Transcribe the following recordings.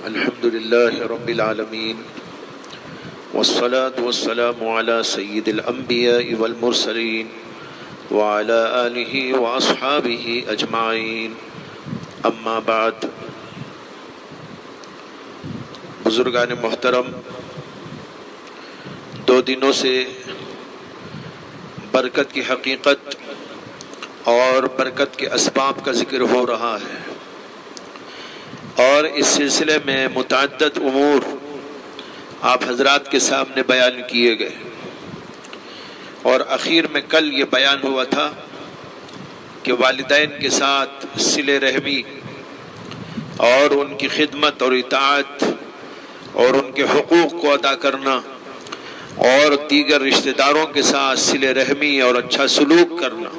الحمد لله رب العالمين والصلاة والسلام على سيد الأنبياء والمرسلين وعلى آله وأصحابه أجمعين أما بعد. بزرگان محترم، 2 دنوں سے برکت کی حقیقت اور برکت کے اسباب کا ذکر ہو رہا ہے، اور اس سلسلے میں متعدد امور آپ حضرات کے سامنے بیان کیے گئے، اور اخیر میں کل یہ بیان ہوا تھا کہ والدین کے ساتھ صلہ رحمی اور ان کی خدمت اور اطاعت اور ان کے حقوق کو ادا کرنا اور دیگر رشتہ داروں کے ساتھ صلہ رحمی اور اچھا سلوک کرنا،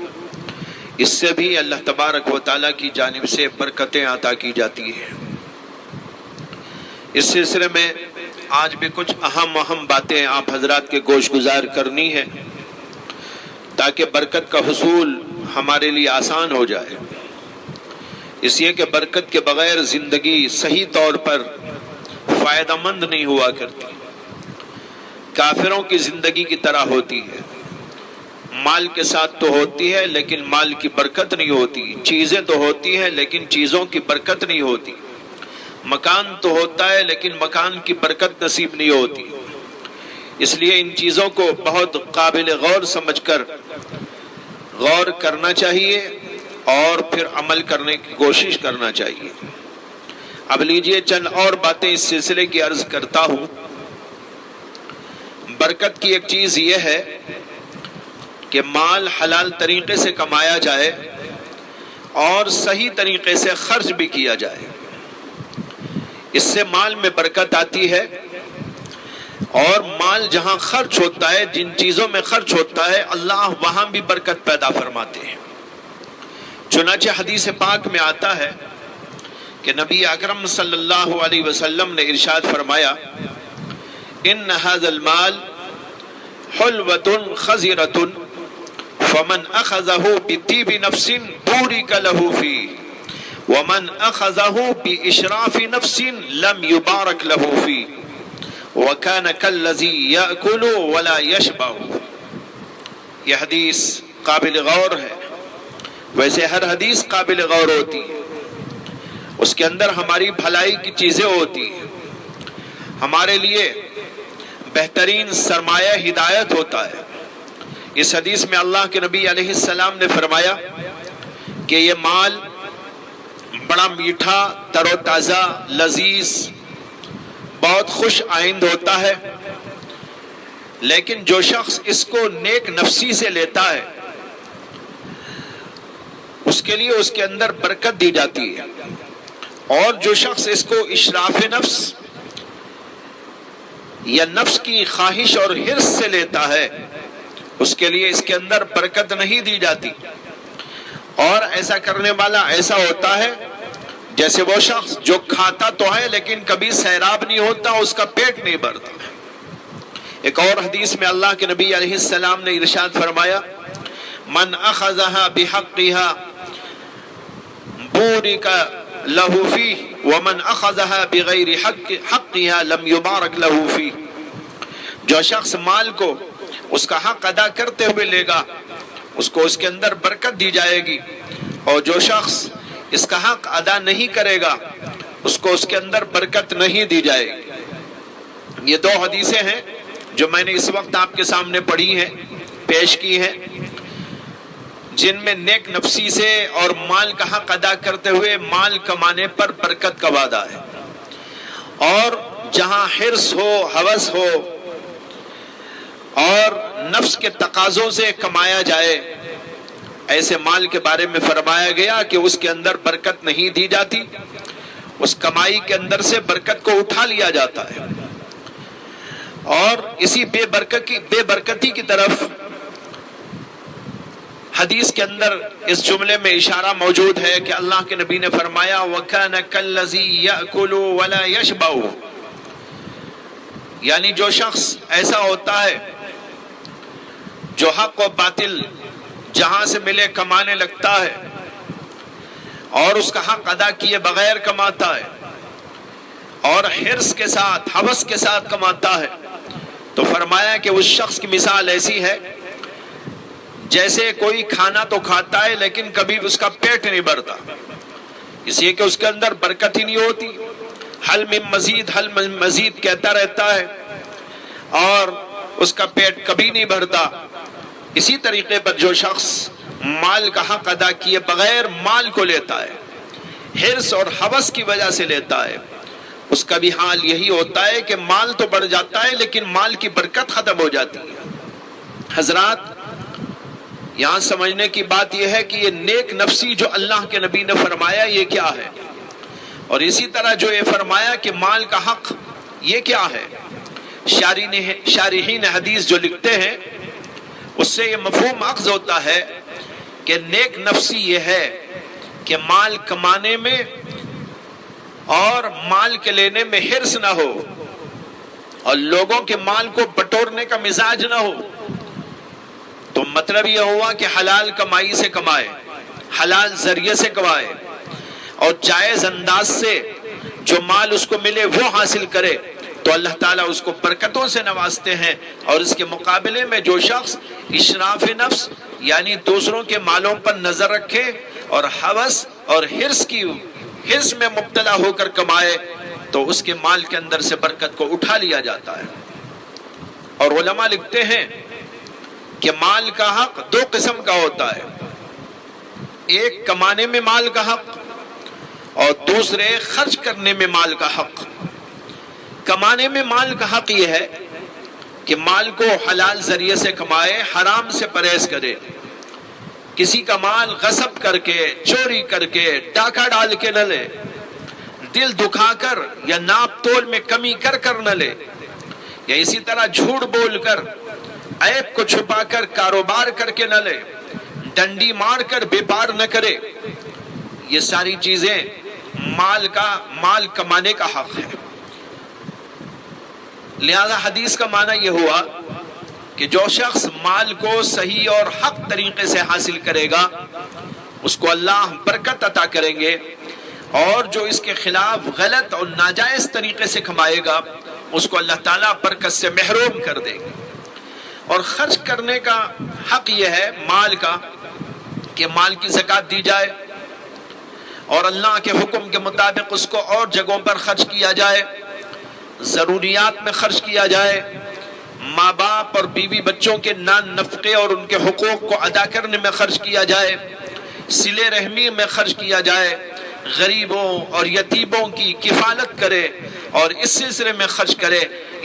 اس سے بھی اللہ تبارک و تعالیٰ کی جانب سے برکتیں عطا کی جاتی ہیں۔ اس سلسلے میں آج بھی کچھ اہم باتیں آپ حضرات کے گوش گزار کرنی ہے تاکہ برکت کا حصول ہمارے لیے آسان ہو جائے، اس لیے کہ برکت کے بغیر زندگی صحیح طور پر فائدہ مند نہیں ہوا کرتی، کافروں کی زندگی کی طرح ہوتی ہے۔ مال کے ساتھ تو ہوتی ہے لیکن مال کی برکت نہیں ہوتی، چیزیں تو ہوتی ہیں لیکن چیزوں کی برکت نہیں ہوتی، مکان تو ہوتا ہے لیکن مکان کی برکت نصیب نہیں ہوتی۔ اس لیے ان چیزوں کو بہت قابل غور سمجھ کر غور کرنا چاہیے اور پھر عمل کرنے کی کوشش کرنا چاہیے۔ اب لیجئے چند اور باتیں اس سلسلے کی عرض کرتا ہوں۔ برکت کی ایک چیز یہ ہے کہ مال حلال طریقے سے کمایا جائے اور صحیح طریقے سے خرچ بھی کیا جائے، اس سے مال میں برکت آتی ہے، اور مال جہاں خرچ ہوتا ہے، جن چیزوں میں خرچ ہوتا ہے، اللہ وہاں بھی برکت پیدا فرماتے ہیں۔ چنانچہ حدیث پاک میں آتا ہے کہ نبی اکرم صلی اللہ علیہ وسلم نے ارشاد فرمایا، ان هذا المال حلوة خزرة فمن اخذه بطيب نفس بورك له فيه ومن اخذه باشراف نفس لم يبارك له فيه وكان كالذي ياكل ولا يشبع۔ یہ حدیث قابل غور ہے، ویسے ہر حدیث قابل غور ہوتی ہے، اس کے اندر ہماری بھلائی کی چیزیں ہوتی ہیں، ہمارے لیے بہترین سرمایہ ہدایت ہوتا ہے۔ اس حدیث میں اللہ کے نبی علیہ السلام نے فرمایا کہ یہ مال بڑا میٹھا، تر و تازہ، لذیذ، بہت خوش آئند ہوتا ہے، لیکن جو شخص اس کو نیک نفسی سے لیتا ہے اس کے لیے اس کے اندر برکت دی جاتی ہے، اور جو شخص اس کو اشراف نفس یا نفس کی خواہش اور حرص سے لیتا ہے اس کے لیے اس کے اندر برکت نہیں دی جاتی، اور ایسا کرنے والا ایسا ہوتا ہے جیسے وہ شخص جو کھاتا تو ہے لیکن کبھی سیراب نہیں ہوتا، اس کا پیٹ نہیں بھرتا۔ ایک اور حدیث میں اللہ کے نبی علیہ السلام نے ارشاد فرمایا، من اخذها بحقها بورك له فيه ومن اخذها بغیر حقها لم يبارك له فيه۔ جو شخص مال کو اس کا حق ادا کرتے ہوئے لے گا اس کو اس کے اندر برکت دی جائے گی، اور جو شخص اس کا حق ادا نہیں کرے گا اس کو اس کے اندر برکت نہیں دی جائے گی۔ یہ 2 حدیثیں ہیں جو میں نے اس وقت آپ کے سامنے پڑھی ہیں، پیش کی ہیں، جن میں نیک نفسی سے اور مال کا حق ادا کرتے ہوئے مال کمانے پر برکت کا وعدہ ہے، اور جہاں حرص ہو، ہوس ہو اور نفس کے تقاضوں سے کمایا جائے، ایسے مال کے بارے میں فرمایا گیا کہ اس کے اندر برکت نہیں دی جاتی، اس کمائی کے اندر سے برکت کو اٹھا لیا جاتا ہے۔ اور اسی بے برکتی کی طرف حدیث کے اندر اس جملے میں اشارہ موجود ہے کہ اللہ کے نبی نے فرمایا، وَكَانَ كَالَّذِي يَأْكُلُ وَلَا يَشْبَعُ، یعنی جو شخص ایسا ہوتا ہے جو حق و باطل جہاں سے ملے کمانے لگتا ہے اور اس کا حق ادا کیے بغیر کماتا ہے اور حرص کے ساتھ ہوس کے ساتھ کماتا ہے تو فرمایا کہ اس شخص کی مثال ایسی ہے جیسے کوئی کھانا تو کھاتا ہے لیکن کبھی اس کا پیٹ نہیں بھرتا، اس لیے کہ اس کے اندر برکت ہی نہیں ہوتی، حل من مزید حل من مزید کہتا رہتا ہے اور اس کا پیٹ کبھی نہیں بھرتا۔ اسی طریقے پر جو شخص مال کا حق ادا کیے بغیر مال کو لیتا ہے، حرص اور ہوس کی وجہ سے لیتا ہے، اس کا بھی حال یہی ہوتا ہے کہ مال تو بڑھ جاتا ہے لیکن مال کی برکت ختم ہو جاتی ہے۔ حضرات، یہاں سمجھنے کی بات یہ ہے کہ یہ نیک نفسی جو اللہ کے نبی نے فرمایا یہ کیا ہے، اور اسی طرح جو یہ فرمایا کہ مال کا حق یہ کیا ہے۔ شارحین حدیث جو لکھتے ہیں اس سے یہ مفہوم اخذ ہوتا ہے کہ نیک نفسی یہ ہے کہ مال کمانے میں اور مال کے لینے میں حرص نہ ہو اور لوگوں کے مال کو بٹورنے کا مزاج نہ ہو۔ تو مطلب یہ ہوا کہ حلال کمائی سے کمائے، حلال ذریعے سے کمائے اور جائز انداز سے جو مال اس کو ملے وہ حاصل کرے تو اللہ تعالیٰ اس کو برکتوں سے نوازتے ہیں۔ اور اس کے مقابلے میں جو شخص اشراف نفس یعنی دوسروں کے مالوں پر نظر رکھے اور ہوس اور حرص میں مبتلا ہو کر کمائے تو اس کے مال کے اندر سے برکت کو اٹھا لیا جاتا ہے۔ اور علماء لکھتے ہیں کہ مال کا حق دو قسم کا ہوتا ہے، ایک کمانے میں مال کا حق اور دوسرے خرچ کرنے میں مال کا حق۔ کمانے میں مال کا حق یہ ہے کہ مال کو حلال ذریعے سے کمائے، حرام سے پرہیز کرے، کسی کا مال غصب کر کے، چوری کر کے، ڈاکہ ڈال کے نہ لے، دل دکھا کر یا ناپ تول میں کمی کر کر نہ لے، یا اسی طرح جھوٹ بول کر، عیب کو چھپا کر کاروبار کر کے نہ لے، ڈنڈی مار کر بیپار نہ کرے۔ یہ ساری چیزیں مال کمانے کا حق ہے۔ لہذا حدیث کا معنی یہ ہوا کہ جو شخص مال کو صحیح اور حق طریقے سے حاصل کرے گا اس کو اللہ برکت عطا کریں گے، اور جو اس کے خلاف غلط اور ناجائز طریقے سے کمائے گا اس کو اللہ تعالیٰ برکت سے محروم کر دیں گے۔ اور خرچ کرنے کا حق یہ ہے مال کا کہ مال کی زکوٰۃ دی جائے اور اللہ کے حکم کے مطابق اس کو اور جگہوں پر خرچ کیا جائے، ضروریات میں خرچ کیا جائے، ماں باپ اور بیوی بچوں کے نفقے اور ان کے حقوق کو ادا کرنے میں خرچ کیا جائے، صلہ رحمی میں خرچ کیا جائے، غریبوں اور یتیموں کی کفالت کرے اور اس سلسلے میں خرچ کرے۔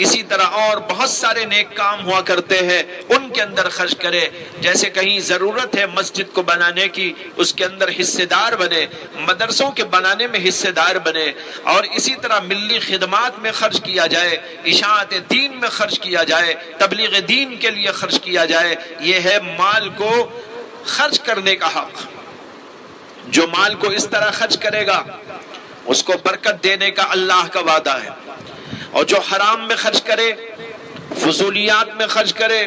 اسی طرح اور بہت سارے نیک کام ہوا کرتے ہیں ان کے اندر خرچ کرے، جیسے کہیں ضرورت ہے مسجد کو بنانے کی اس کے اندر حصے دار بنے، مدرسوں کے بنانے میں حصے دار بنے، اور اسی طرح ملی خدمات میں خرچ کیا جائے، اشاعت دین میں خرچ کیا جائے، تبلیغ دین کے لیے خرچ کیا جائے۔ یہ ہے مال کو خرچ کرنے کا حق۔ جو مال کو اس طرح خرچ کرے گا اس کو برکت دینے کا اللہ کا وعدہ ہے، اور جو حرام میں خرچ کرے، فضولیات میں خرچ کرے،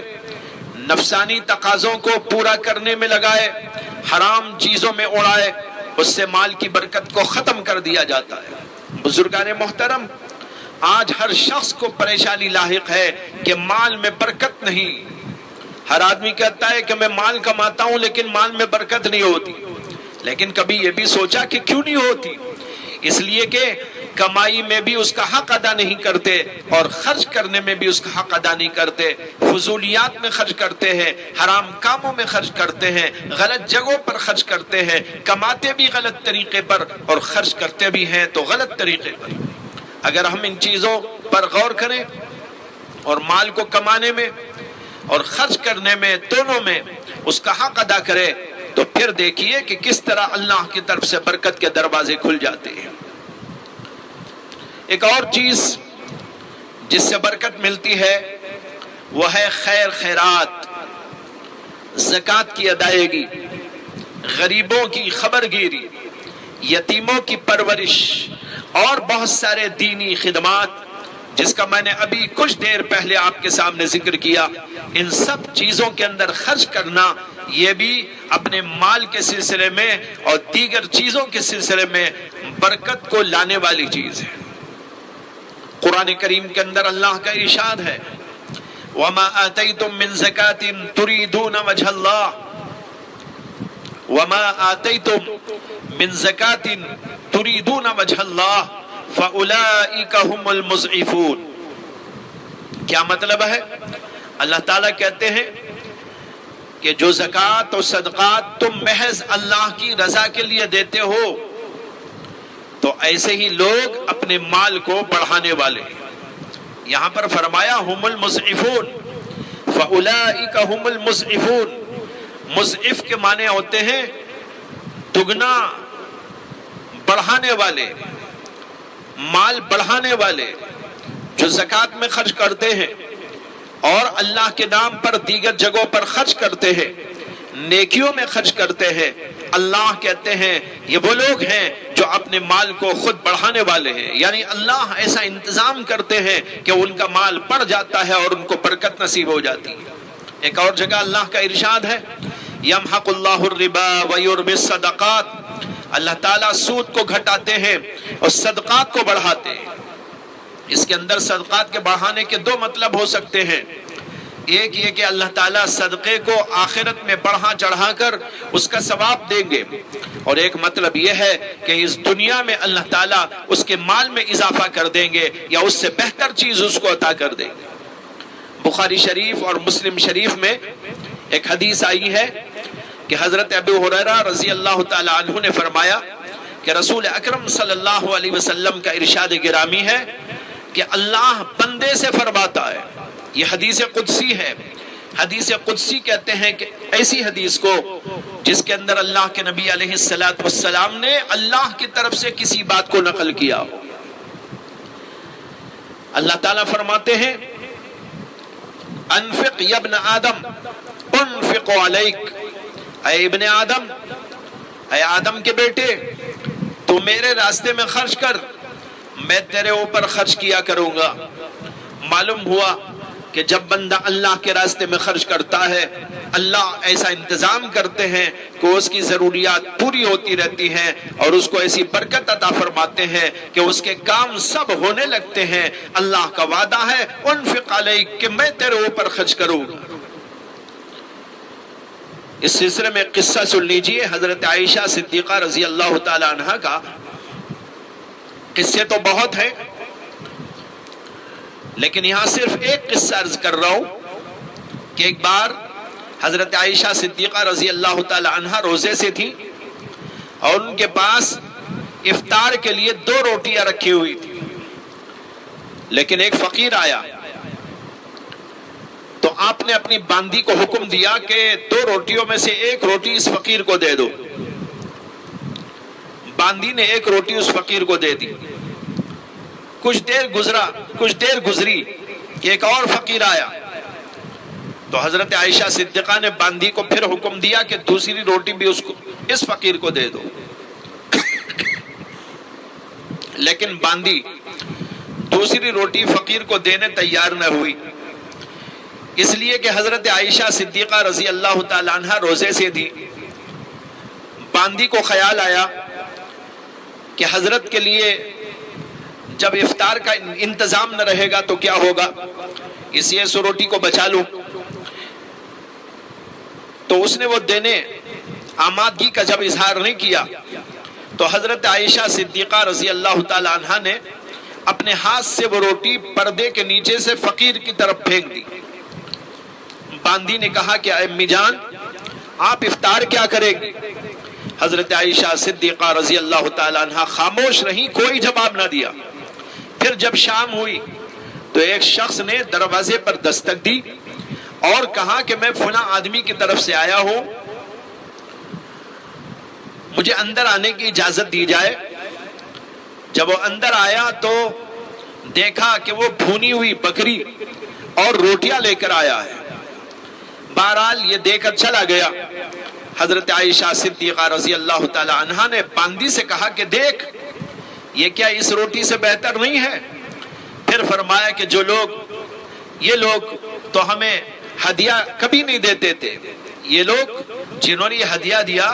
نفسانی تقاضوں کو پورا کرنے میں لگائے، حرام چیزوں میں اڑائے، اس سے مال کی برکت کو ختم کر دیا جاتا ہے۔ بزرگان محترم، آج ہر شخص کو پریشانی لاحق ہے کہ مال میں برکت نہیں۔ ہر آدمی کہتا ہے کہ میں مال کماتا ہوں لیکن مال میں برکت نہیں ہوتی، لیکن کبھی یہ بھی سوچا کہ کیوں نہیں ہوتی؟ اس لیے کہ کمائی میں بھی اس کا حق ادا نہیں کرتے اور خرچ کرنے میں بھی اس کا حق ادا نہیں کرتے، فضولیات میں خرچ کرتے ہیں، حرام کاموں میں خرچ کرتے ہیں، غلط جگہوں پر خرچ کرتے ہیں، کماتے بھی غلط طریقے پر اور خرچ کرتے بھی ہیں تو غلط طریقے پر۔ اگر ہم ان چیزوں پر غور کریں اور مال کو کمانے میں اور خرچ کرنے میں دونوں میں اس کا حق ادا کرے تو پھر دیکھیے کہ کس طرح اللہ کی طرف سے برکت کے دروازے کھل جاتے ہیں۔ ایک اور چیز جس سے برکت ملتی ہے وہ ہے خیر خیرات، زکوٰۃ کی ادائیگی، غریبوں کی خبرگیری، یتیموں کی پرورش اور بہت سارے دینی خدمات جس کا میں نے ابھی کچھ دیر پہلے آپ کے سامنے ذکر کیا۔ ان سب چیزوں کے اندر خرچ کرنا یہ بھی اپنے مال کے سلسلے میں اور دیگر چیزوں کے سلسلے میں برکت کو لانے والی چیز ہے۔ قرآن کریم کے اندر اللہ کا ارشاد ہے وَمَا آتَيْتُم مِّن زَكَاةٍ تُرِيدُونَ وَجْهَ اللَّهِ وَمَا آتَيْتُم مِّن زَكَاةٍ تُرِيدُونَ وَجْهَ اللَّهِ فَأُولَئِكَ هُمُ الْمُضْعِفُونَ۔ کیا مطلب ہے؟ اللہ تعالیٰ کہتے ہیں کہ جو زکوٰۃ اور صدقات تم محض اللہ کی رضا کے لیے دیتے ہو تو ایسے ہی لوگ اپنے مال کو بڑھانے والے ہیں۔ یہاں پر فرمایا ہم المضعفون، فاولئک ہم المضعفون۔ مضعف کے معنی ہوتے ہیں دگنا بڑھانے والے، مال بڑھانے والے، جو زکوٰۃ میں خرچ کرتے ہیں اور اللہ کے نام پر دیگر جگہوں پر خرچ کرتے ہیں، نیکیوں میں خرچ کرتے ہیں۔ اللہ کہتے ہیں یہ وہ لوگ ہیں جو اپنے مال کو خود بڑھانے والے ہیں، یعنی اللہ ایسا انتظام کرتے ہیں کہ ان کا مال بڑھ جاتا ہے اور ان کو برکت نصیب ہو جاتی ہے۔ ایک اور جگہ اللہ کا ارشاد ہے یمحق اللہ الربا ویربی الصدقات، اللہ تعالیٰ سود کو گھٹاتے ہیں اور صدقات کو بڑھاتے ہیں۔ اس کے اندر صدقات کے بڑھانے کے دو مطلب ہو سکتے ہیں، ایک یہ کہ اللہ تعالیٰ صدقے کو آخرت میں بڑھا چڑھا کر اس کا ثواب دیں گے، اور ایک مطلب یہ ہے کہ اس دنیا میں اللہ تعالیٰ اس کے مال میں اضافہ کر دیں گے یا اس سے بہتر چیز اس کو عطا کر دیں گے۔ بخاری شریف اور مسلم شریف میں ایک حدیث آئی ہے کہ حضرت ابو ہریرہ رضی اللہ تعالیٰ عنہ نے فرمایا کہ رسول اکرم صلی اللہ علیہ وسلم کا ارشاد گرامی ہے کہ اللہ بندے سے فرماتا ہے، یہ حدیث قدسی ہے۔ حدیث قدسی کہتے ہیں کہ ایسی حدیث کو جس کے اندر اللہ کے نبی علیہ السلام نے اللہ کی طرف سے کسی بات کو نقل کیا ہو۔ اللہ تعالیٰ فرماتے ہیں انفق یا ابن آدم انفق علیک، اے ابن آدم، اے آدم کے بیٹے، تو میرے راستے میں خرچ کر، میں تیرے اوپر خرچ کیا کروں گا۔ معلوم ہوا کہ جب بندہ اللہ کے راستے میں خرچ کرتا ہے اللہ ایسا انتظام کرتے ہیں کہ اس کی ضروریات پوری ہوتی رہتی ہیں اور اس کو ایسی برکت عطا فرماتے ہیں کہ اس کے کام سب ہونے لگتے ہیں۔ اللہ کا وعدہ ہے انفق علیک کہ میں تیرے اوپر خرچ کروں گا۔ اس سلسلے میں قصہ سن لیجئے حضرت عائشہ صدیقہ رضی اللہ تعالی عنہ کا۔ قصے تو بہت ہیں لیکن یہاں صرف ایک قصہ عرض کر رہا ہوں کہ ایک بار حضرت عائشہ صدیقہ رضی اللہ تعالی عنہ روزے سے تھی اور ان کے پاس افطار کے لیے 2 روٹیاں رکھی ہوئی تھی، لیکن ایک فقیر آیا تو آپ نے اپنی باندی کو حکم دیا کہ 2 روٹیوں میں سے 1 روٹی اس فقیر کو دے دو۔ باندی نے 1 روٹی اس فقیر کو دے دی۔ کچھ دیر گزری کہ ایک اور فقیر آیا تو حضرت عائشہ صدیقہ نے باندی کو پھر حکم دیا کہ دوسری روٹی بھی اس فقیر کو دے دو، لیکن باندی دوسری روٹی فقیر کو دینے تیار نہ ہوئی، اس لیے کہ حضرت عائشہ صدیقہ رضی اللہ تعالی عنہ روزے سے تھی۔ باندی کو خیال آیا کہ حضرت کے لیے جب افطار کا انتظام نہ رہے گا تو کیا ہوگا، اس لیے اس روٹی کو بچا لوں۔ تو اس نے وہ دینے آمادگی کا جب اظہار نہیں کیا تو حضرت عائشہ صدیقہ رضی اللہ تعالی عنہ نے اپنے ہاتھ سے وہ روٹی پردے کے نیچے سے فقیر کی طرف پھینک دی۔ باندی نے کہا کہ امی جان آپ افطار کیا کریں گے؟ حضرت عائشہ صدیقہ رضی اللہ تعالی عنہ خاموش رہی، کوئی جواب نہ دیا۔ پھر جب شام ہوئی تو ایک شخص نے دروازے پر دستک دی اور کہا کہ میں فلاں آدمی کی طرف سے آیا ہوں، مجھے اندر آنے کی اجازت دی جائے۔ جب وہ اندر آیا تو دیکھا کہ وہ بھونی ہوئی بکری اور روٹیاں لے کر آیا ہے۔ بہرحال یہ دیکھ کر چلا گیا۔ حضرت عائشہ صدیقہ رضی اللہ تعالی عنہا نے باندی سے کہا کہ دیکھ یہ کیا اس روٹی سے بہتر نہیں ہے؟ پھر فرمایا کہ یہ لوگ تو ہمیں ہدیہ کبھی نہیں دیتے تھے، یہ لوگ جنہوں نے یہ ہدیہ دیا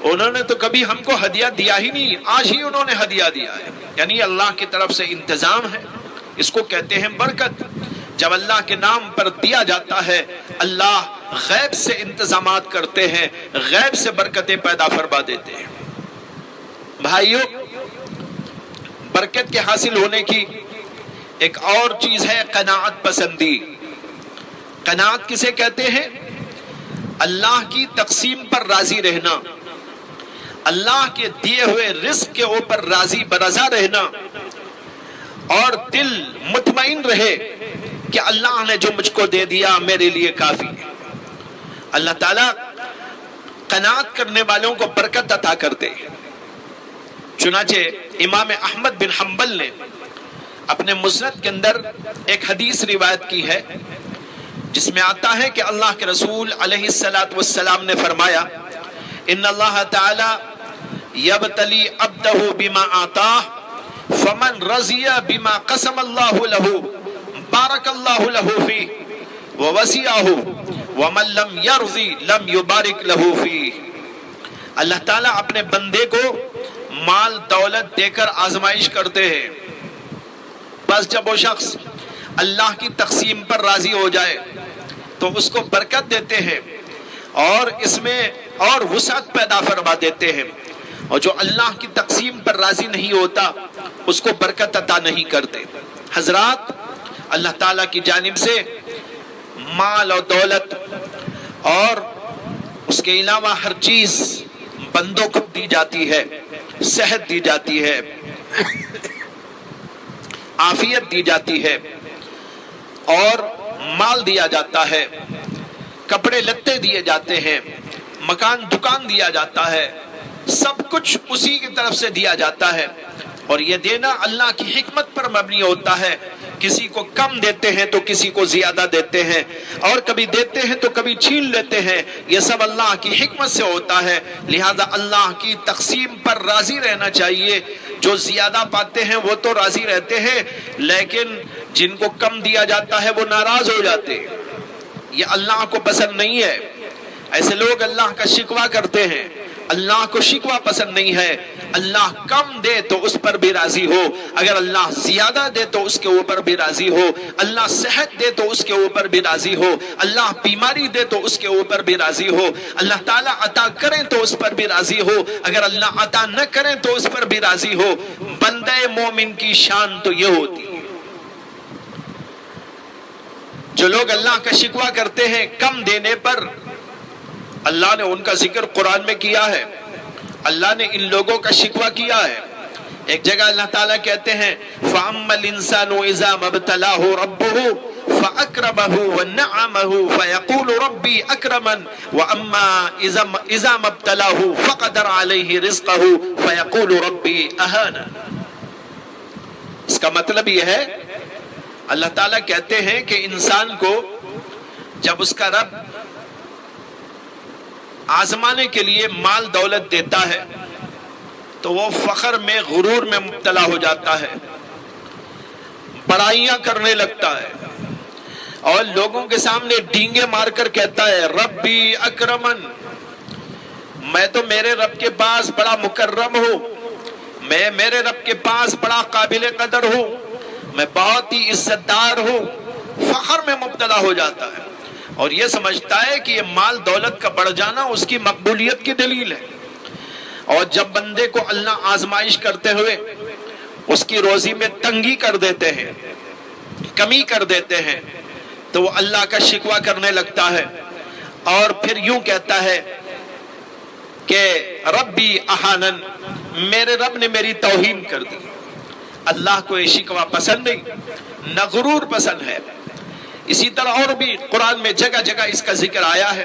انہوں نے تو کبھی ہم کو ہدیہ دیا ہی نہیں، آج ہی انہوں نے ہدیہ دیا ہے، یعنی اللہ کی طرف سے انتظام ہے۔ اس کو کہتے ہیں برکت۔ جب اللہ کے نام پر دیا جاتا ہے اللہ غیب سے انتظامات کرتے ہیں، غیب سے برکتیں پیدا فرما دیتے ہیں۔ بھائیو، برکت کے حاصل ہونے کی ایک اور چیز ہے قناعت پسندی۔ قناعت کسے کہتے ہیں؟ اللہ کی تقسیم پر راضی رہنا، اللہ کے دیے ہوئے رزق کے اوپر راضی برضا رہنا، اور دل مطمئن رہے کہ اللہ نے جو مجھ کو دے دیا میرے لیے کافی ہے۔ اللہ تعالیٰ قناعت کرنے والوں کو برکت عطا کرتے ہیں۔ چنانچہ امام احمد بن حنبل نے اپنے مسند کے اندر ایک حدیث روایت کی ہے جس میں آتا ہے کہ اللہ کے رسول علیہ السلام نے فرمایا ان اللہ تعالی یبتلی عبدہ بما آتاہ فمن رضی بما قسم اللہ لہ بارک اللہ لہ فیہ ووسعہ ومن لم یرضی لم یبارک لہ فیہ۔ اللہ تعالیٰ اپنے بندے کو مال دولت دے کر آزمائش کرتے ہیں، بس جب وہ شخص اللہ کی تقسیم پر راضی ہو جائے تو اس کو برکت دیتے ہیں اور اس میں اور وسعت پیدا فرما دیتے ہیں، اور جو اللہ کی تقسیم پر راضی نہیں ہوتا اس کو برکت عطا نہیں کرتے۔ حضرات، اللہ تعالیٰ کی جانب سے مال اور دولت اور اس کے علاوہ ہر چیز بندوں کو دی جاتی ہے، صحت دی جاتی ہے، عافیت دی جاتی ہے، اور مال دیا جاتا ہے، کپڑے لتے دیے جاتے ہیں، مکان دکان دیا جاتا ہے، سب کچھ اسی کی طرف سے دیا جاتا ہے، اور یہ دینا اللہ کی حکمت پر مبنی ہوتا ہے۔ کسی کو کم دیتے ہیں تو کسی کو زیادہ دیتے ہیں، اور کبھی دیتے ہیں تو کبھی چھین لیتے ہیں، یہ سب اللہ کی حکمت سے ہوتا ہے۔ لہذا اللہ کی تقسیم پر راضی رہنا چاہیے۔ جو زیادہ پاتے ہیں وہ تو راضی رہتے ہیں، لیکن جن کو کم دیا جاتا ہے وہ ناراض ہو جاتے ہیں، یہ اللہ کو پسند نہیں ہے۔ ایسے لوگ اللہ کا شکوہ کرتے ہیں، اللہ کو شکوہ پسند نہیں ہے۔ اللہ کم دے تو اس پر بھی راضی ہو، اگر اللہ زیادہ دے تو اس کے اوپر بھی راضی ہو، اللہ صحت دے تو اس کے اوپر بھی راضی ہو، اللہ بیماری دے تو اس کے اوپر بھی راضی ہو، اللہ تعالیٰ عطا کریں تو اس پر بھی راضی ہو، اگر اللہ عطا نہ کریں تو اس پر بھی راضی ہو۔ بندہ مومن کی شان تو یہ ہوتی ہے۔ جو لوگ اللہ کا شکوہ کرتے ہیں کم دینے پر، اللہ نے ان کا ذکر قرآن میں کیا ہے، اللہ نے ان لوگوں کا شکوہ کیا ہے۔ ایک جگہ اللہ تعالیٰ کہتے ہیں فَأَمَّا الْإِنسَانُ إِذَا مَا ابْتَلَاهُ رَبُّهُ فَأَكْرَمَهُ وَنَعَمَهُ فَيَقُولُ رَبِّي أَكْرَمَنِ وَأَمَّا إِذَا مَا ابْتَلَاهُ فَقَدَرَ عَلَيْهِ رِزْقَهُ فَيَقُولُ رَبِّي أَهَانَنِ۔ اس کا مطلب یہ ہے اللہ تعالیٰ کہتے ہیں کہ انسان کو جب اس کا رب آزمانے کے لیے مال دولت دیتا ہے تو وہ فخر میں غرور میں مبتلا ہو جاتا ہے، بڑائیاں کرنے لگتا ہے، اور لوگوں کے سامنے ڈینگے مار کر کہتا ہے ربی اکرمن، میں تو میرے رب کے پاس بڑا مکرم ہوں، میں میرے رب کے پاس بڑا قابل قدر ہوں، میں بہت ہی عزت دار ہوں، فخر میں مبتلا ہو جاتا ہے، اور یہ سمجھتا ہے کہ یہ مال دولت کا بڑھ جانا اس کی مقبولیت کی دلیل ہے۔ اور جب بندے کو اللہ آزمائش کرتے ہوئے اس کی روزی میں تنگی کر دیتے ہیں، کمی کر دیتے ہیں، تو وہ اللہ کا شکوہ کرنے لگتا ہے اور پھر یوں کہتا ہے کہ ربی اہانن، میرے رب نے میری توہین کر دی۔ اللہ کو یہ شکوہ پسند نہیں، نہ غرور پسند ہے۔ اسی طرح اور بھی قرآن میں جگہ جگہ اس کا ذکر آیا ہے۔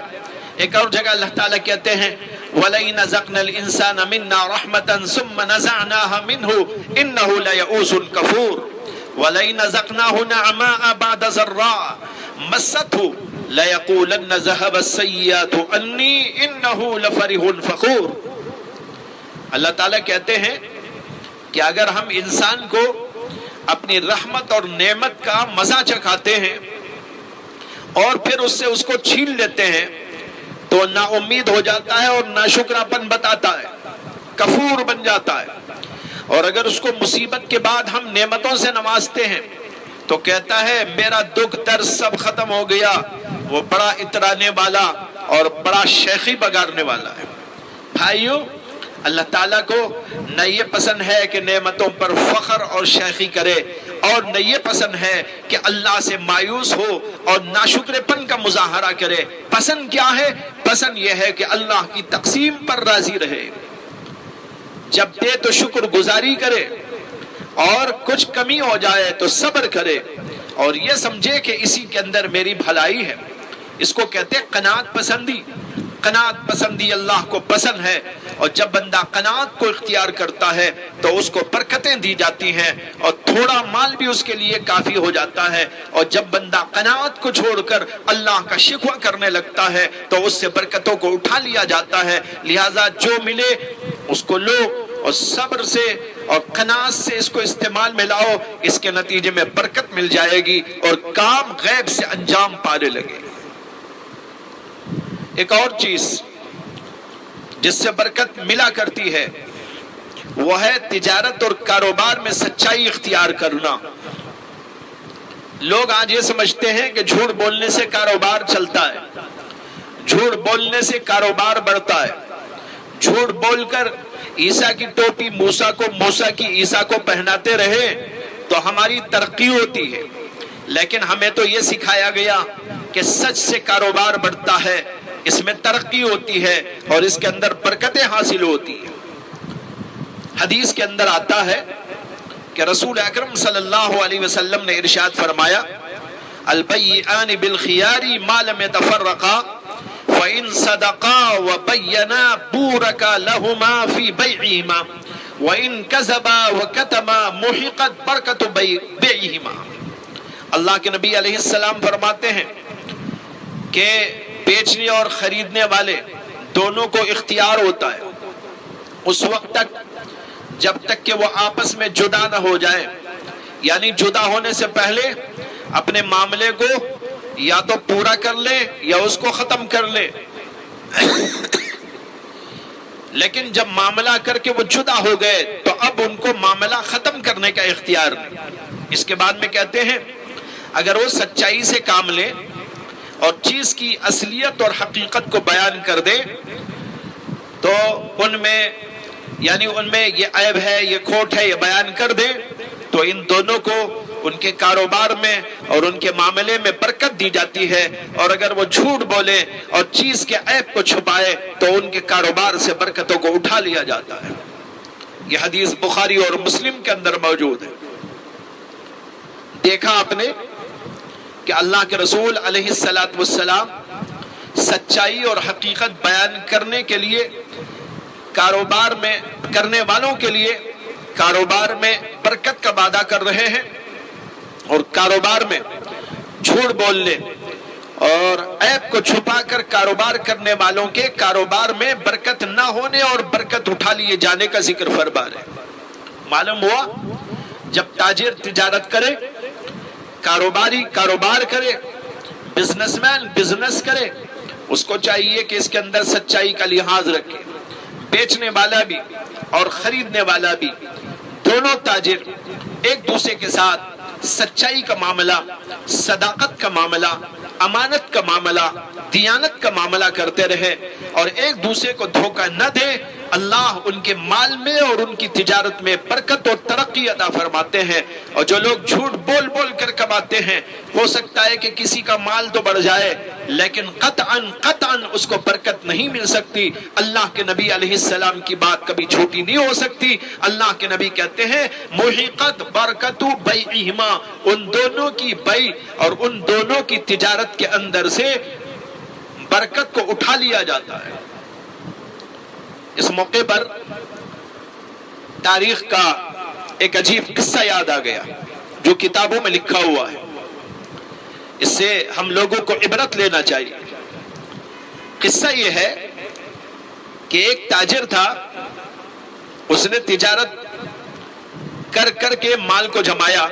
ایک اور جگہ اللہ تعالیٰ کہتے ہیں وَلَئِنْ أَذَقْنَا الْإِنسَانَ مِنَّا رَحْمَةً ثُمَّ نَزَعْنَاهَا مِنْهُ إِنَّهُ لَيَئُوسٌ كَفُورٌ وَلَئِنْ أَذَقْنَاهُ نَعْمَاءَ بَعْدَ ضَرَّاءٍ مَسَّتْهُ لَيَقُولَنَّ ذَهَبَ السَّيِّئَاتُ عَنِّي إِنَّهُ لَفَرِحٌ فَخُورٌ۔ اللہ تعالیٰ کہتے ہیں کہ اگر ہم انسان کو اپنی رحمت اور نعمت کا مزہ چکھاتے ہیں اور پھر اس سے اس کو چھین لیتے ہیں تو نا امید ہو جاتا ہے اور ناشکراپن بتاتا ہے، کفور بن جاتا ہے۔ اور اگر اس کو مصیبت کے بعد ہم نعمتوں سے نوازتے ہیں تو کہتا ہے میرا دکھ درد سب ختم ہو گیا. وہ بڑا اترانے والا اور بڑا شیخی بگاڑنے والا ہے. بھائیو، اللہ تعالیٰ کو نہ یہ پسند ہے کہ نعمتوں پر فخر اور شیخی کرے، اور نہ یہ پسند ہے کہ اللہ سے مایوس ہو اور ناشکر پن کا مظاہرہ کرے. پسند کیا ہے؟ پسند یہ ہے کہ اللہ کی تقسیم پر راضی رہے، جب دے تو شکر گزاری کرے، اور کچھ کمی ہو جائے تو صبر کرے، اور یہ سمجھے کہ اسی کے اندر میری بھلائی ہے. اس کو کہتے ہیں قناعت پسندی. قناعت پسندی اللہ کو پسند ہے، اور جب بندہ قناعت کو اختیار کرتا ہے تو اس کو برکتیں دی جاتی ہیں، اور تھوڑا مال بھی اس کے لیے کافی ہو جاتا ہے. اور جب بندہ قناعت کو چھوڑ کر اللہ کا شکوہ کرنے لگتا ہے تو اس سے برکتوں کو اٹھا لیا جاتا ہے. لہٰذا جو ملے اس کو لو، اور صبر سے اور قناعت سے اس کو استعمال میں لاؤ. اس کے نتیجے میں برکت مل جائے گی اور کام غیب سے انجام پانے لگے. ایک اور چیز جس سے برکت ملا کرتی ہے وہ ہے تجارت اور کاروبار میں سچائی اختیار کرنا. لوگ آج یہ سمجھتے ہیں کہ جھوٹ بولنے سے کاروبار چلتا ہے، جھوٹ بولنے سے کاروبار بڑھتا ہے. جھوٹ بول کر عیسیٰ کی ٹوپی موسیٰ کو، موسیٰ کی عیسیٰ کو پہناتے رہے تو ہماری ترقی ہوتی ہے. لیکن ہمیں تو یہ سکھایا گیا کہ سچ سے کاروبار بڑھتا ہے، اس میں ترقی ہوتی ہے اور اس کے اندر برکتیں حاصل ہوتی ہیں. حدیث کے اندر آتا ہے کہ رسول اکرم صلی اللہ علیہ وسلم نے ارشاد فرمایا البیعان بالخیار ما لم يتفرقا فإن صدقا وبینا بورک لہما فی بیعہما وإن کذبا وکتما محقت برکت بیعہما. اللہ کے نبی علیہ السلام فرماتے ہیں کہ بیچنے اور خریدنے والے دونوں کو اختیار ہوتا ہے اس وقت تک جب تک کہ وہ آپس میں جدا نہ ہو جائے، یعنی جدا ہونے سے پہلے اپنے معاملے کو یا تو پورا کر لے یا اس کو ختم کر لے. لیکن جب معاملہ کر کے وہ جدا ہو گئے تو اب ان کو معاملہ ختم کرنے کا اختیار نہیں. اس کے بعد میں کہتے ہیں اگر وہ سچائی سے کام لے اور چیز کی اصلیت اور حقیقت کو بیان کر دے تو ان میں یہ عیب ہے، یہ کھوٹ ہے، یہ بیان کر دے تو ان دونوں کو ان کے کاروبار میں اور ان کے معاملے میں برکت دی جاتی ہے. اور اگر وہ جھوٹ بولے اور چیز کے عیب کو چھپائے تو ان کے کاروبار سے برکتوں کو اٹھا لیا جاتا ہے. یہ حدیث بخاری اور مسلم کے اندر موجود ہے. دیکھا آپ نے کہ اللہ کے رسول علیہ السلام سچائی اور حقیقت بیان کرنے کے لیے کاروبار میں کرنے والوں کے لیے کاروبار میں برکت کا وعدہ کر رہے ہیں، اور کاروبار میں جھوٹ بولنے اور عیب کو چھپا کر کاروبار کرنے والوں کے کاروبار میں برکت نہ ہونے اور برکت اٹھا لیے جانے کا ذکر فرما رہے ہیں. معلوم ہوا جب تاجر تجارت کرے، کاروباری کاروبار کرے، بزنس مین بزنس کرے، اس کو چاہیے کہ اس کے اندر سچائی کا لحاظ رکھے. بیچنے والا بھی اور خریدنے والا بھی دونوں تاجر ایک دوسرے کے ساتھ سچائی کا معاملہ، صداقت کا معاملہ، امانت کا معاملہ، دیانت کا معاملہ کرتے رہے اور ایک دوسرے کو دھوکہ نہ دے. اللہ ان کے مال میں اور ان کی تجارت میں برکت اور ترقی عطا فرماتے ہیں. اور جو لوگ جھوٹ بول بول کر کماتے ہیں، ہو سکتا ہے کہ کسی کا مال تو بڑھ جائے لیکن قطعاً اس کو برکت نہیں مل سکتی. اللہ کے نبی علیہ السلام کی بات کبھی جھوٹی نہیں ہو سکتی. اللہ کے نبی کہتے ہیں محقت برکت بیعہما، ان دونوں کی بیع اور ان دونوں کی تجارت کے اندر سے برکت کو اٹھا لیا جاتا ہے. اس موقع پر تاریخ کا ایک عجیب قصہ یاد آ گیا جو کتابوں میں لکھا ہوا ہے. اس سے ہم لوگوں کو عبرت لینا چاہیے. قصہ یہ ہے کہ ایک تاجر تھا، اس نے تجارت کر کر کے مال کو جمایا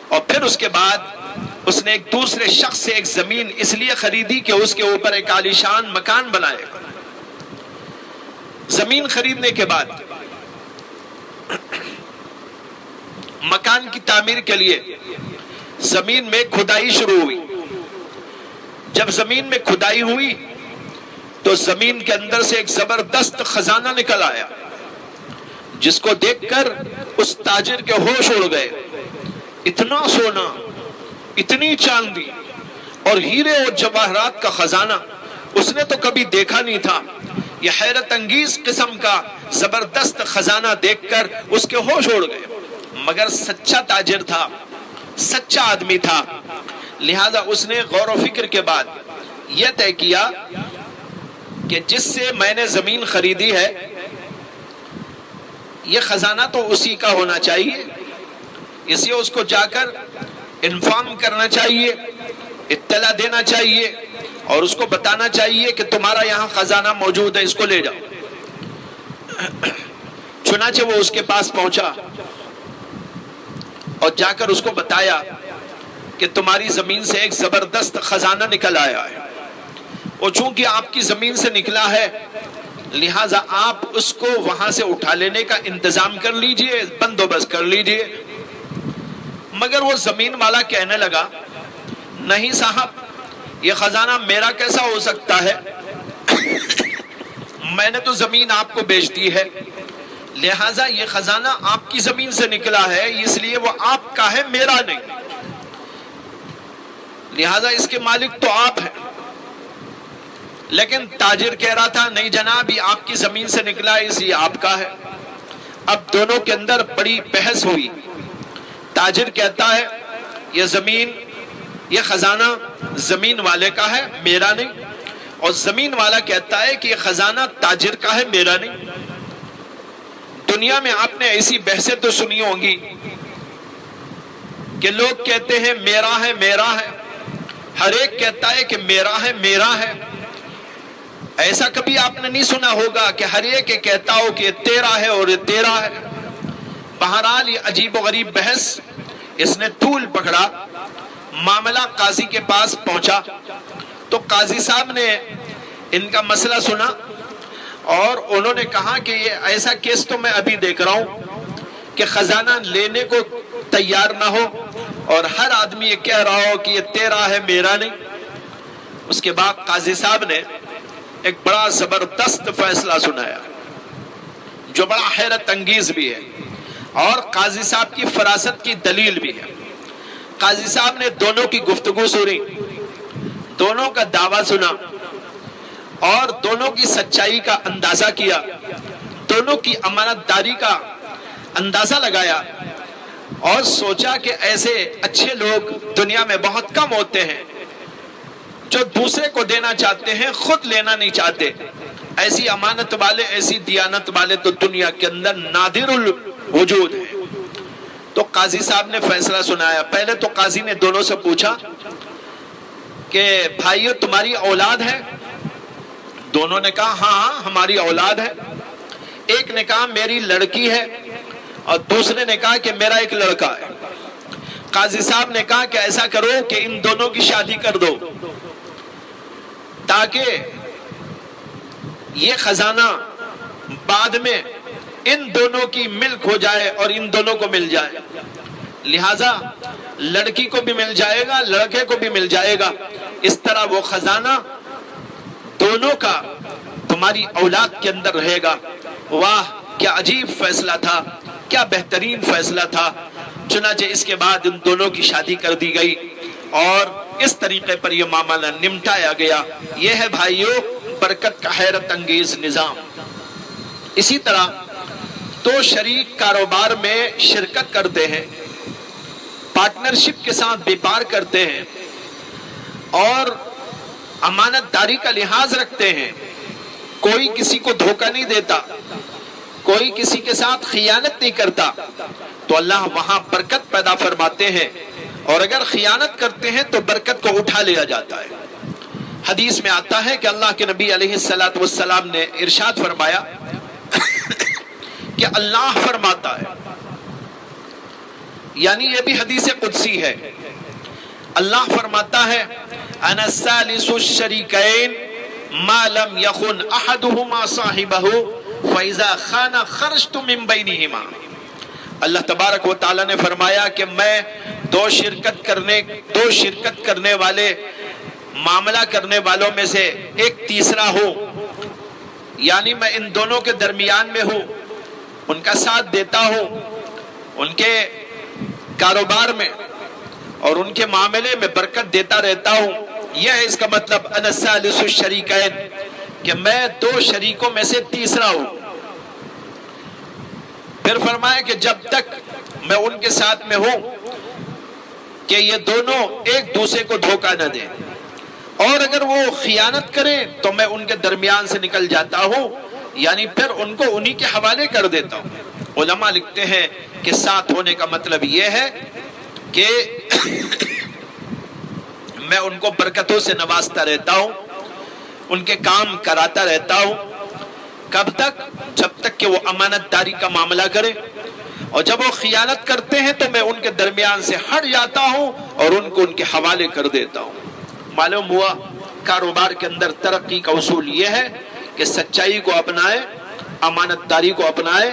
اور پھر اس کے بعد اس نے ایک دوسرے شخص سے ایک زمین اس لیے خریدی کہ اس کے اوپر ایک عالیشان مکان بنائے. زمین خریدنے کے بعد مکان کی تعمیر کے لیے زمین میں کھدائی شروع ہوئی. جب زمین میں کھدائی ہوئی تو زمین کے اندر سے ایک زبردست خزانہ نکل آیا جس کو دیکھ کر اس تاجر کے ہوش اڑ گئے. اتنا سونا، اتنی چاندی اور ہیرے اور جواہرات کا خزانہ اس نے تو کبھی دیکھا نہیں تھا. یہ حیرت انگیز قسم کا زبردست خزانہ دیکھ کر اس کے ہوش اڑ گئے. مگر سچا تاجر تھا، سچا آدمی تھا، لہذا اس نے غور و فکر کے بعد یہ طے کیا کہ جس سے میں نے زمین خریدی ہے یہ خزانہ تو اسی کا ہونا چاہیے، اس لیے اس کو جا کر انفارم کرنا چاہیے، اطلاع دینا چاہیے اور اس کو بتانا چاہیے کہ تمہارا یہاں خزانہ موجود ہے، اس کو لے جاؤ. چنانچہ وہ اس کے پاس پہنچا اور جا کر اس کو بتایا کہ تمہاری زمین سے ایک زبردست خزانہ نکل آیا ہے، اور چونکہ آپ کی زمین سے نکلا ہے لہٰذا آپ اس کو وہاں سے اٹھا لینے کا انتظام کر لیجئے، بندوبست کر لیجئے. مگر وہ زمین والا کہنے لگا نہیں صاحب، یہ خزانہ میرا کیسا ہو سکتا ہے؟ میں نے تو زمین آپ کو بیچ دی ہے، لہٰذا یہ خزانہ آپ کی زمین سے نکلا ہے، اس لیے وہ آپ کا ہے، میرا نہیں، لہٰذا اس کے مالک تو آپ ہیں. لیکن تاجر کہہ رہا تھا نہیں جناب، یہ آپ کی زمین سے نکلا ہے اس لیے آپ کا ہے. اب دونوں کے اندر بڑی بحث ہوئی. تاجر کہتا ہے یہ زمین، یہ خزانہ زمین والے کا ہے، میرا نہیں، اور زمین والا کہتا ہے کہ یہ خزانہ تاجر کا ہے، میرا نہیں. دنیا میں آپ نے ایسی بحثیں تو سنی ہوں گی کہ لوگ کہتے ہیں میرا ہے میرا ہے، ہر ایک کہتا ہے کہ میرا ہے میرا ہے. ایسا کبھی آپ نے نہیں سنا ہوگا کہ ہر ایک کہتا ہو کہ یہ تیرا ہے اور یہ تیرا ہے. بہرحال یہ عجیب و غریب بحث اس نے طول پکڑا. معاملہ قاضی کے پاس پہنچا تو قاضی صاحب نے ان کا مسئلہ سنا اور انہوں نے کہا کہ یہ ایسا کیس تو میں ابھی دیکھ رہا ہوں کہ خزانہ لینے کو تیار نہ ہو اور ہر آدمی یہ کہہ رہا ہو کہ یہ تیرا ہے میرا نہیں. اس کے بعد قاضی صاحب نے ایک بڑا زبردست فیصلہ سنایا جو بڑا حیرت انگیز بھی ہے اور قاضی صاحب کی فراست کی دلیل بھی ہے. قاضی صاحب نے دونوں کی گفتگو سنی، دونوں کا دعویٰ سنا اور دونوں کی سچائی کا اندازہ کیا، دونوں کی امانت داری کا اندازہ لگایا اور سوچا کہ ایسے اچھے لوگ دنیا میں بہت کم ہوتے ہیں جو دوسرے کو دینا چاہتے ہیں، خود لینا نہیں چاہتے. ایسی امانت والے، ایسی دیانت والے تو دنیا کے اندر نادر الوجود ہیں. تو قاضی صاحب نے فیصلہ سنایا. پہلے تو قاضی نے دونوں سے پوچھا کہ بھائیو تمہاری اولاد ہے؟ دونوں نے کہا ہاں ہماری اولاد ہے. ایک نے کہا میری لڑکی ہے اور دوسرے نے کہا کہ میرا ایک لڑکا ہے. قاضی صاحب نے کہا کہ ایسا کرو کہ ان دونوں کی شادی کر دو تاکہ یہ خزانہ بعد میں ان دونوں کی ملک ہو جائے اور ان دونوں کو مل جائے. لہذا لڑکی کو بھی مل جائے گا، لڑکے کو بھی مل جائے گا. اس طرح وہ خزانہ دونوں کا تمہاری اولاد کے اندر رہے گا. واہ کیا عجیب فیصلہ تھا، کیا بہترین فیصلہ تھا. چنانچہ اس کے بعد ان دونوں کی شادی کر دی گئی اور اس طریقے پر یہ معاملہ نمٹایا گیا. یہ ہے بھائیو برکت کا حیرت انگیز نظام. اسی طرح دو شریک کاروبار میں شرکت کرتے ہیں، پارٹنرشپ کے ساتھ بیپار کرتے ہیں اور امانت داری کا لحاظ رکھتے ہیں. کوئی کسی کو دھوکہ نہیں دیتا، کوئی کسی کے ساتھ خیانت نہیں کرتا، تو اللہ وہاں برکت پیدا فرماتے ہیں. اور اگر خیانت کرتے ہیں تو برکت کو اٹھا لیا جاتا ہے. حدیث میں آتا ہے کہ اللہ کے نبی علیہ السلام نے ارشاد فرمایا کہ اللہ فرماتا ہے، یعنی یہ بھی حدیث قدسی ہے، اللہ فرماتا ہے انا الثالث الشریکین ما لم یخن احدہما صاحبہ فاذا خان خرجت من بینہما. اللہ تبارک و تعالیٰ نے فرمایا کہ میں دو شرکت کرنے والے معاملہ کرنے والوں میں سے ایک تیسرا ہوں، یعنی میں ان دونوں کے درمیان میں ہوں، ان کا ساتھ دیتا ہوں، ان کے کاروبار میں اور ان کے معاملے میں برکت دیتا رہتا ہوں۔ یہ ہے اس کا مطلب انا الثالث الشریکین، کہ میں دو شریکوں میں سے تیسرا ہوں۔ پھر فرمایا کہ جب تک میں ان کے ساتھ میں ہوں کہ یہ دونوں ایک دوسرے کو دھوکہ نہ دیں، اور اگر وہ خیانت کریں تو میں ان کے درمیان سے نکل جاتا ہوں، یعنی پھر ان کو انہی کے حوالے کر دیتا ہوں۔ علماء لکھتے ہیں کہ ساتھ ہونے کا مطلب یہ ہے کہ میں ان کو برکتوں سے نوازتا رہتا ہوں، ان کے کام کراتا رہتا ہوں۔ کب تک؟ جب تک کہ وہ امانت داری کا معاملہ کرے، اور جب وہ خیانت کرتے ہیں تو میں ان کے درمیان سے ہٹ جاتا ہوں اور ان کو ان کے حوالے کر دیتا ہوں۔ معلوم ہوا کاروبار کے اندر ترقی کا اصول یہ ہے کہ سچائی کو اپنائے، امانت داری کو اپنائے۔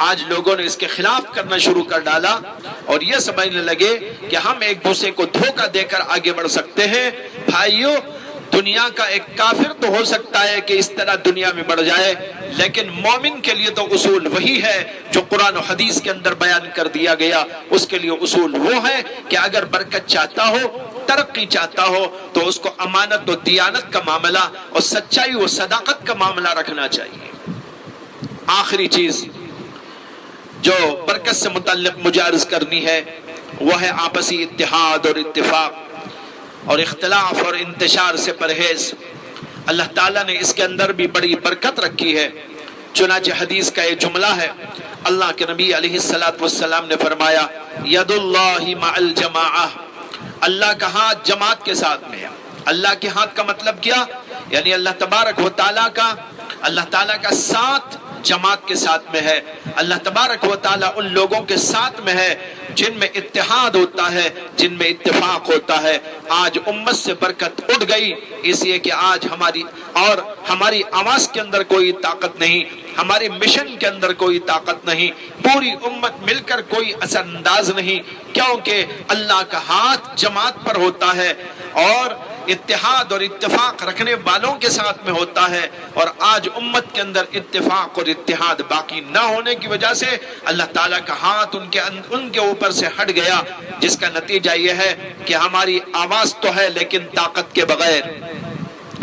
آج لوگوں نے اس کے خلاف کرنا شروع کر ڈالا اور یہ سمجھنے لگے کہ ہم ایک دوسرے کو دھوکہ دے کر آگے بڑھ سکتے ہیں۔ بھائیو، دنیا کا ایک کافر تو ہو سکتا ہے کہ اس طرح دنیا میں بڑھ جائے، لیکن مومن کے لیے تو اصول وہی ہے جو قرآن و حدیث کے اندر بیان کر دیا گیا۔ اس کے لیے اصول وہ ہے کہ اگر برکت چاہتا ہو، ترقی چاہتا ہو، تو اس کو امانت و دیانت کا معاملہ اور سچائی و صداقت کا معاملہ رکھنا چاہیے۔ آخری چیز جو برکت سے متعلق مجھے عرض کرنی ہے وہ ہے آپسی اتحاد اور اتفاق اور اختلاف اور انتشار سے پرہیز۔ اللہ تعالیٰ نے اس کے اندر بھی بڑی برکت رکھی ہے۔ چنانچہ حدیث کا یہ جملہ ہے، اللہ کے نبی علیہ السلام نے فرمایا ید اللہ مع الجماعہ، اللہ کا ہاتھ جماعت کے ساتھ میں ہے۔ اللہ کے ہاتھ کا مطلب کیا؟ یعنی اللہ تبارک و تعالیٰ کا ساتھ جماعت کے ساتھ میں ہے۔ اللہ تبارک و تعالیٰ ان لوگوں کے ساتھ میں ہے جن میں اتحاد ہوتا ہے، جن میں اتفاق ہوتا ہے۔ آج امت سے برکت اٹھ گئی، اس لیے کہ آج ہماری آواز کے اندر کوئی طاقت نہیں، ہمارے مشن کے اندر کوئی طاقت نہیں، پوری امت مل کر کوئی اثر انداز نہیں، کیونکہ اللہ کا ہاتھ جماعت پر ہوتا ہے اور اتحاد اور اتفاق رکھنے والوں کے ساتھ میں ہوتا ہے۔ اور آج امت کے اندر اتفاق اور اتحاد باقی نہ ہونے کی وجہ سے اللہ تعالیٰ کا ہاتھ ان کے اوپر سے ہٹ گیا، جس کا نتیجہ یہ ہے کہ ہماری آواز تو ہے لیکن طاقت کے بغیر،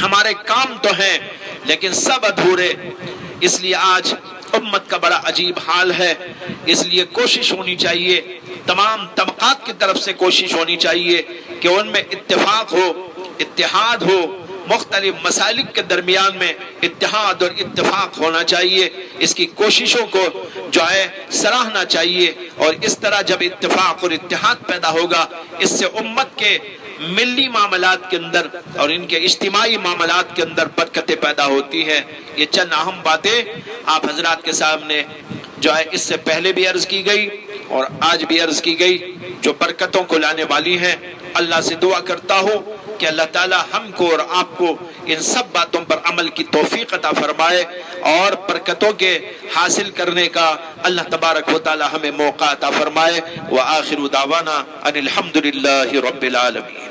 ہمارے کام تو ہیں لیکن سب ادھورے۔ اس لیے آج امت کا بڑا عجیب حال ہے۔ اس لیے کوشش ہونی چاہیے، تمام طبقات کی طرف سے کوشش ہونی چاہیے کہ ان میں اتفاق ہو، اتحاد ہو، مختلف مسالک کے درمیان میں اتحاد اور اتفاق ہونا چاہیے۔ اس کی کوششوں کو جو ہے سراہنا چاہیے، اور اس طرح جب اتفاق اور اتحاد پیدا ہوگا، اس سے امت کے ملی معاملات کے اندر اور ان کے اجتماعی معاملات کے اندر برکتیں پیدا ہوتی ہیں۔ یہ چند اہم باتیں آپ حضرات کے سامنے جو ہے اس سے پہلے بھی عرض کی گئی اور آج بھی عرض کی گئی، جو برکتوں کو لانے والی ہیں۔ اللہ سے دعا کرتا ہوں کہ اللہ تعالی ہم کو اور آپ کو ان سب باتوں پر عمل کی توفیق عطا فرمائے، اور برکتوں کے حاصل کرنے کا اللہ تبارک و تعالی ہمیں موقع عطا فرمائے۔ وآخر دعوانا ان الحمد للہ رب العالمین۔